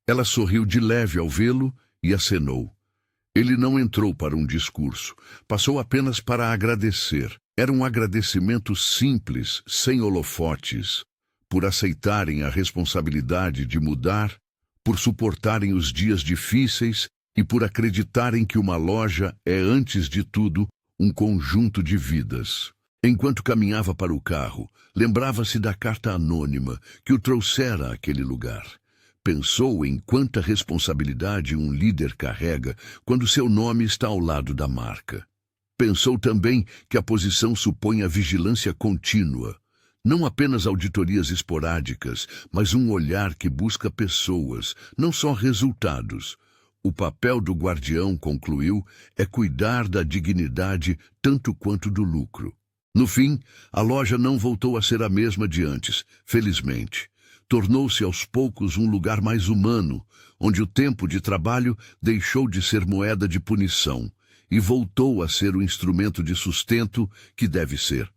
Speaker 1: Ela sorriu de leve ao vê-lo e acenou. Ele não entrou para um discurso, passou apenas para agradecer. Era um agradecimento simples, sem holofotes, por aceitarem a responsabilidade de mudar, por suportarem os dias difíceis e por acreditarem que uma loja é, antes de tudo, um conjunto de vidas. Enquanto caminhava para o carro, lembrava-se da carta anônima que o trouxera àquele lugar. Pensou em quanta responsabilidade um líder carrega quando seu nome está ao lado da marca. Pensou também que a posição supõe a vigilância contínua, não apenas auditorias esporádicas, mas um olhar que busca pessoas, não só resultados. O papel do guardião, concluiu, é cuidar da dignidade tanto quanto do lucro. No fim, a loja não voltou a ser a mesma de antes, felizmente. Tornou-se aos poucos um lugar mais humano, onde o tempo de trabalho deixou de ser moeda de punição e voltou a ser o instrumento de sustento que deve ser.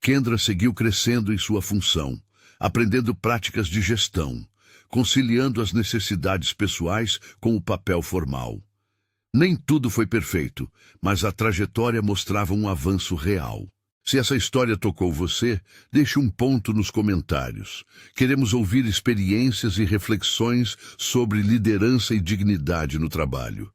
Speaker 1: Kendra seguiu crescendo em sua função, aprendendo práticas de gestão, conciliando as necessidades pessoais com o papel formal. Nem tudo foi perfeito, mas a trajetória mostrava um avanço real. Se essa história tocou você, deixe um ponto nos comentários. Queremos ouvir experiências e reflexões sobre liderança e dignidade no trabalho.